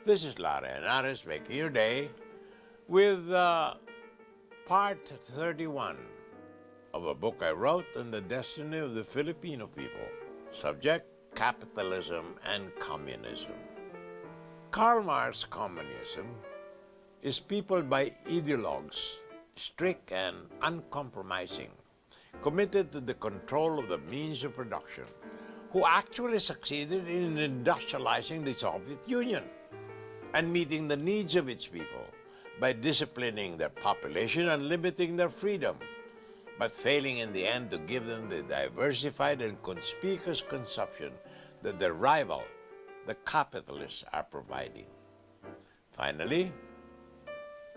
This is Henares making your day with part 31 of a book I wrote on the destiny of the Filipino people. Subject, capitalism and communism. Karl Marx's communism is peopled by ideologues, strict and uncompromising, committed to the control of the means of production, who actually succeeded in industrializing the Soviet Union and meeting the needs of its people by disciplining their population and limiting their freedom, but failing in the end to give them the diversified and conspicuous consumption that their rival, the capitalists, are providing. Finally,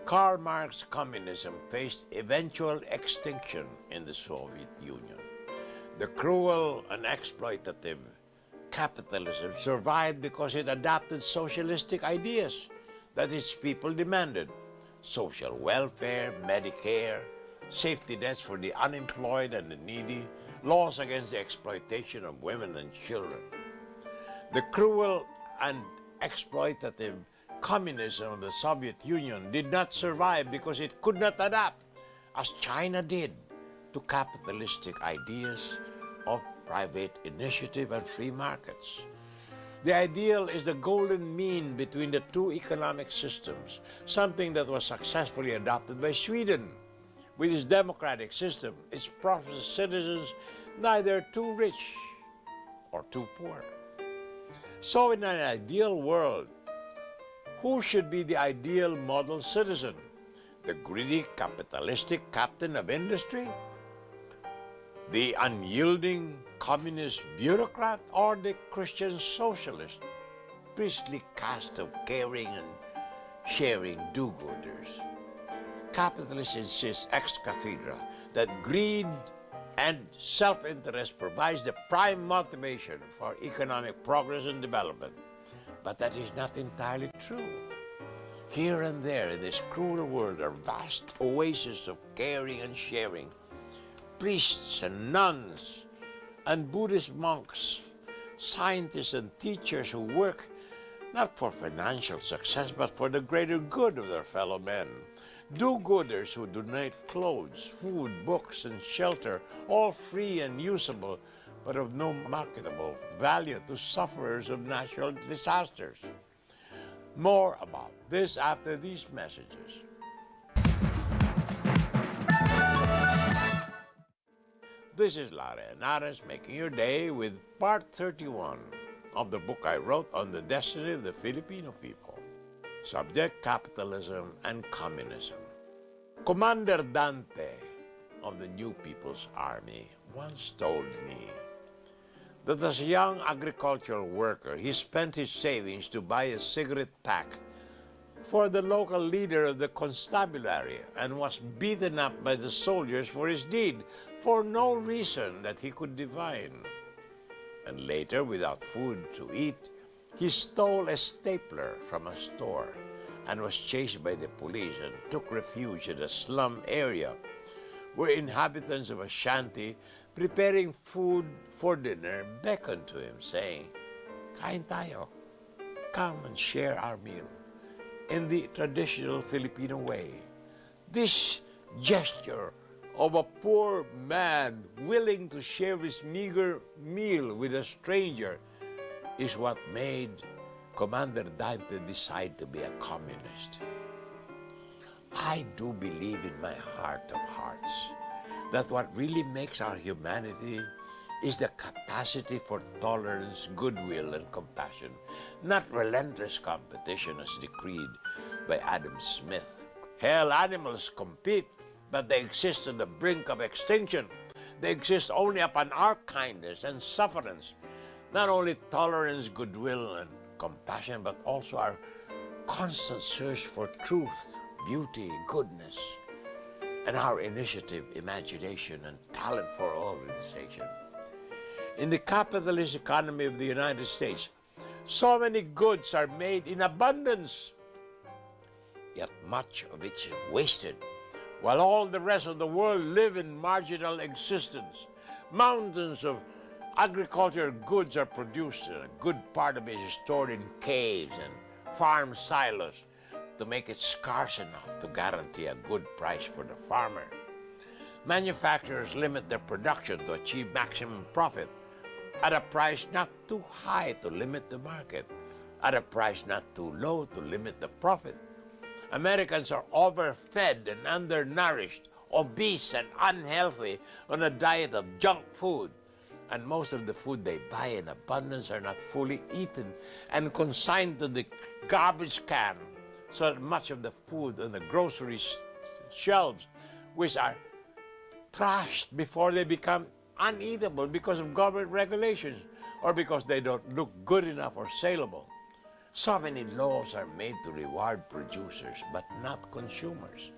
Karl Marx's communism faced eventual extinction in the Soviet Union. The cruel and exploitative capitalism survived because it adopted socialistic ideas that its people demanded: social welfare, Medicare, safety nets for the unemployed and the needy, laws against the exploitation of women and children. The cruel and exploitative communism of the Soviet Union did not survive because it could not adapt, as China did, to capitalistic ideas of private initiative and free markets. The ideal is the golden mean between the two economic systems, something that was successfully adopted by Sweden. With its democratic system, its prosperous citizens neither too rich or too poor. So in an ideal world, who should be the ideal model citizen? The greedy capitalistic captain of industry? The unyielding communist bureaucrat, or the Christian socialist, priestly caste of caring and sharing do-gooders? Capitalists insist ex cathedra that greed and self-interest provides the prime motivation for economic progress and development. But that is not entirely true. Here and there in this cruel world are vast oases of caring and sharing. Priests and nuns and Buddhist monks, scientists and teachers who work not for financial success but for the greater good of their fellow men. Do-gooders who donate clothes, food, books, and shelter, all free and usable, but of no marketable value to sufferers of natural disasters. More about this after these messages. This is Henares making your day with part 31 of the book I wrote on the destiny of the Filipino people. Subject, capitalism and communism. Commander Dante of the New People's Army once told me that as a young agricultural worker, he spent his savings to buy a cigarette pack for the local leader of the constabulary and was beaten up by the soldiers for his deed for no reason that he could divine. And later, without food to eat, he stole a stapler from a store and was chased by the police and took refuge in a slum area where inhabitants of a shanty preparing food for dinner beckoned to him, saying, "Kain tayo, come and share our meal," in the traditional Filipino way. This gesture of a poor man willing to share his meager meal with a stranger is what made Commander Dante decide to be a communist. I do believe in my heart of hearts that what really makes our humanity is the capacity for tolerance, goodwill, and compassion, not relentless competition as decreed by Adam Smith. Hell, animals compete, but they exist on the brink of extinction. They exist only upon our kindness and sufferance. Not only tolerance, goodwill, and compassion, but also our constant search for truth, beauty, goodness, and our initiative, imagination, and talent for organization. In the capitalist economy of the United States, so many goods are made in abundance, yet much of it is wasted, while all the rest of the world live in marginal existence. Mountains of agricultural goods are produced, and a good part of it is stored in caves and farm silos to make it scarce enough to guarantee a good price for the farmer. Manufacturers limit their production to achieve maximum profit at a price not too high to limit the market, at a price not too low to limit the profit. Americans are overfed and undernourished, obese and unhealthy on a diet of junk food. And most of the food they buy in abundance are not fully eaten and consigned to the garbage can. So that much of the food on the grocery shelves, which are trashed before they become uneatable because of government regulations or because they don't look good enough or saleable. So many laws are made to reward producers but not consumers,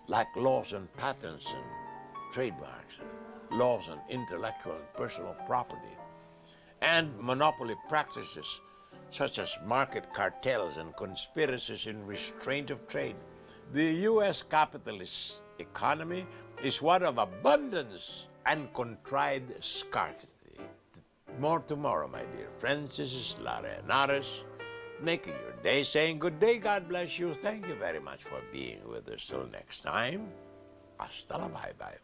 like laws on patents and trademarks, laws on intellectual and personal property, and monopoly practices such as market cartels and conspiracies in restraint of trade. The U.S. capitalist economy is one of abundance and contrived scarcity. More tomorrow, my dear friends. This is Larry Henares, making your day, saying good day, God bless you. Thank you very much for being with us. Till next time, hasta la bye-bye.